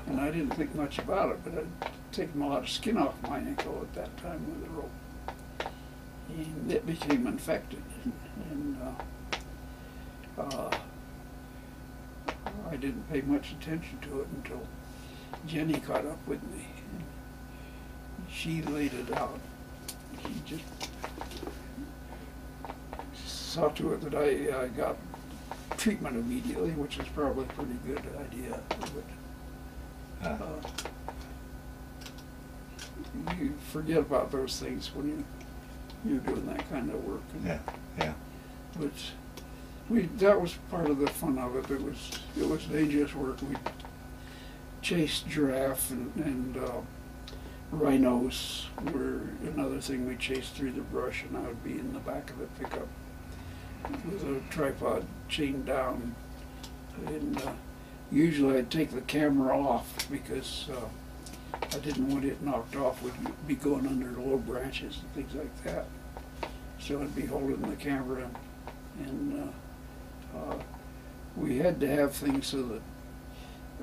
And I didn't think much about it, but I'd taken a lot of skin off my ankle at that time with the rope, and it became infected, and I didn't pay much attention to it until Jenny caught up with me. She laid it out. She just saw to it that I got treatment immediately, which is probably a pretty good idea. But, you forget about those things when you're doing that kind of work. Yeah, yeah. But that was part of the fun of it. It was dangerous work. We chased giraffe and rhinos were another thing we chased through the brush, and I would be in the back of the pickup with a tripod chained down, and usually I'd take the camera off because I didn't want it knocked off. We'd be going under low branches and things like that, so I'd be holding the camera, and we had to have things so that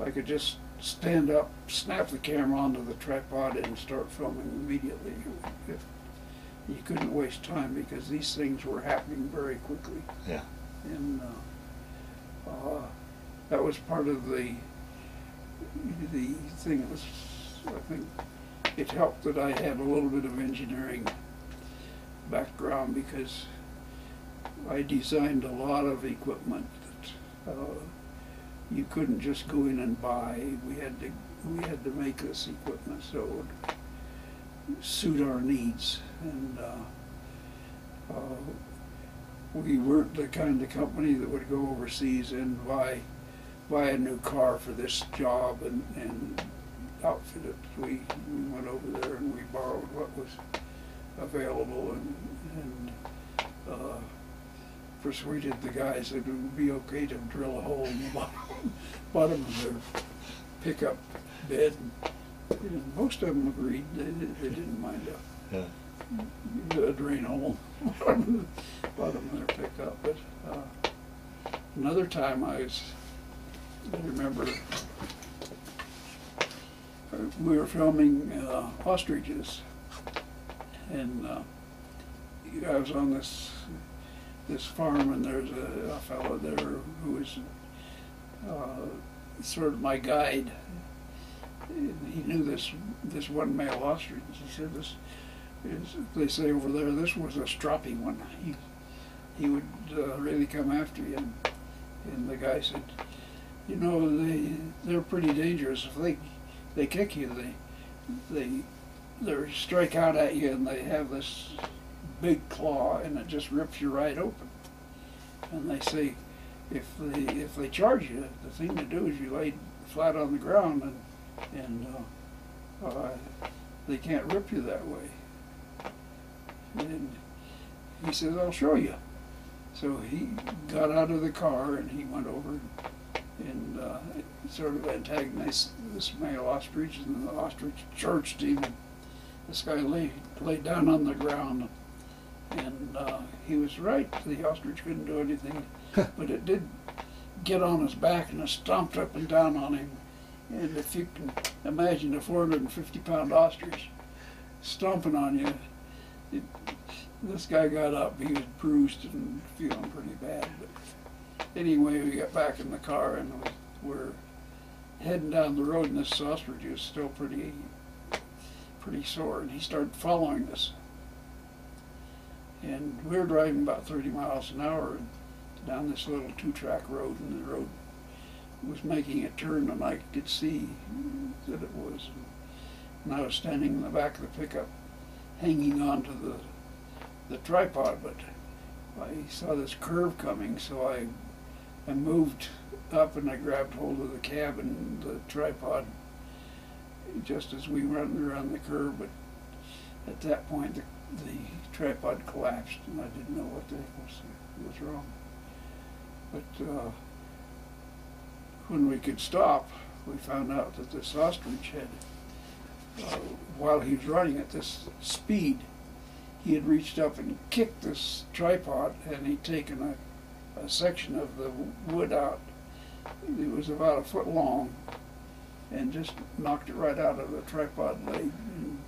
I could just stand up, snap the camera onto the tripod, and start filming immediately. You couldn't waste time because these things were happening very quickly. Yeah. And that was part of the thing. That was, I think, it helped that I had a little bit of engineering background because I designed a lot of equipment that you couldn't just go in and buy. We had to make this equipment so it would suit our needs, and we weren't the kind of company that would go overseas and buy a new car for this job and outfit it. We went over there and we borrowed what was available and persuaded the guys that it would be okay to drill a hole in the bottom of their pickup bed. And most of them agreed. They didn't mind a drain hole bottom of their pickup. But another time I remember we were filming ostriches, and I was on this farm, and there's a fellow there who was sort of my guide. He knew this one male ostrich. He said, "This is," they say over there, "this was a stroppy one. He would really come after you." And the guy said, "You know, they're pretty dangerous. If they kick you, they strike out at you, and they have this big claw, and it just rips you right open. And they say, if they charge you, the thing to do is you lay flat on the ground, and they can't rip you that way." And he says, "I'll show you." So he got out of the car and he went over and sort of antagonized this male ostrich, and the ostrich charged him. This guy lay down on the ground, and he was right. The ostrich couldn't do anything, but it did get on his back and it stomped up and down on him. And if you can imagine a 450-pound ostrich stomping on you, this guy got up. He was bruised and feeling pretty bad. But anyway, we got back in the car and we're heading down the road, and this ostrich was still pretty sore, and he started following us. And we were driving about 30 miles an hour down this little 2-track road, and the road was making a turn, and I could see that it was. And I was standing in the back of the pickup, hanging onto the tripod, but I saw this curve coming, so I moved up and I grabbed hold of the cab and the tripod just as we went around the curve. But at that point, the tripod collapsed, and I didn't know what the heck was wrong. But when we could stop, we found out that this ostrich had, while he was running at this speed, he had reached up and kicked this tripod, and he'd taken a section of the wood out. It was about a foot long, and just knocked it right out of the tripod leg. And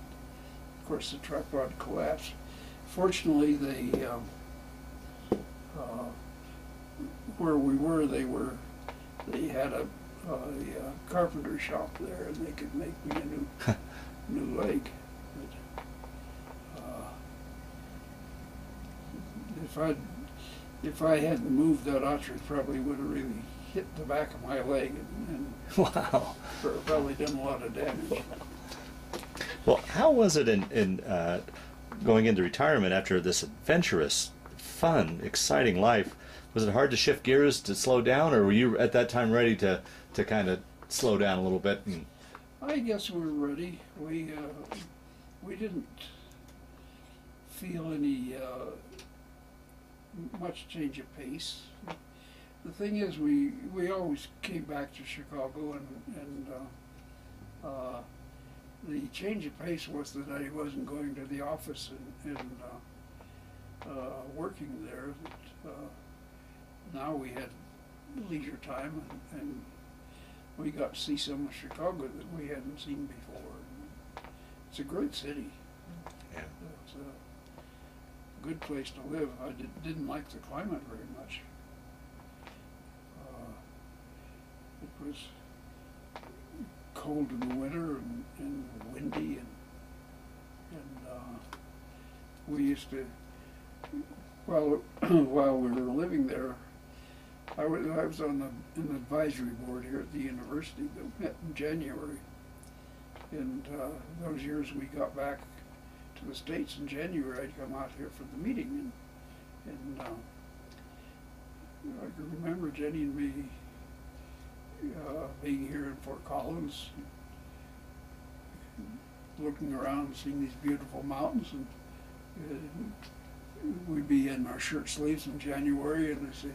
of course, the tripod collapsed. Fortunately, where we were, they had a carpenter shop there, and they could make me a new leg. But, if I'd if I hadn't moved, that ostrich probably would have really hit the back of my leg and Wow. probably done a lot of damage. Well, how was it in going into retirement after this adventurous, fun, exciting life? Was it hard to shift gears to slow down, or were you at that time ready to kind of slow down a little bit? And... I guess we were ready. We didn't feel any much change of pace. The thing is, we always came back to Chicago, and the change of pace was that I wasn't going to the office and working there. That now we had leisure time, and we got to see some of Chicago that we hadn't seen before. It's a great city. Yeah. It's a good place to live. I didn't like the climate very much. It was cold in the winter and windy, and we used to, while we were living there, I was on an advisory board here at the university that met in January. And those years we got back to the States in January, I'd come out here for the meeting, and I can remember Jenny and me being here in Fort Collins, looking around, seeing these beautiful mountains, and we'd be in our shirt sleeves in January, and I'd say,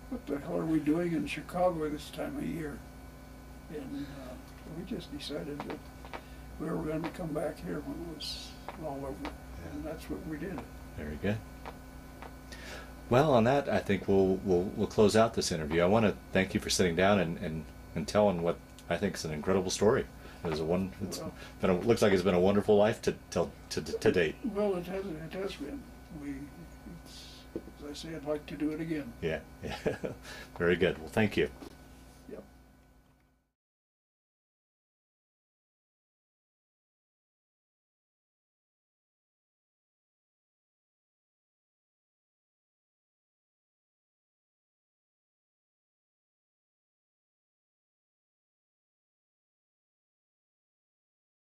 "What the hell are we doing in Chicago this time of year?" And we just decided that we were going to come back here when it was all over, and that's what we did. Very good. Well, on that, I think we'll close out this interview. I want to thank you for sitting down and telling what I think is an incredible story. It was looks like it's been a wonderful life to date. Well, it has been. As I say, I'd like to do it again. Yeah. Very good. Well, thank you.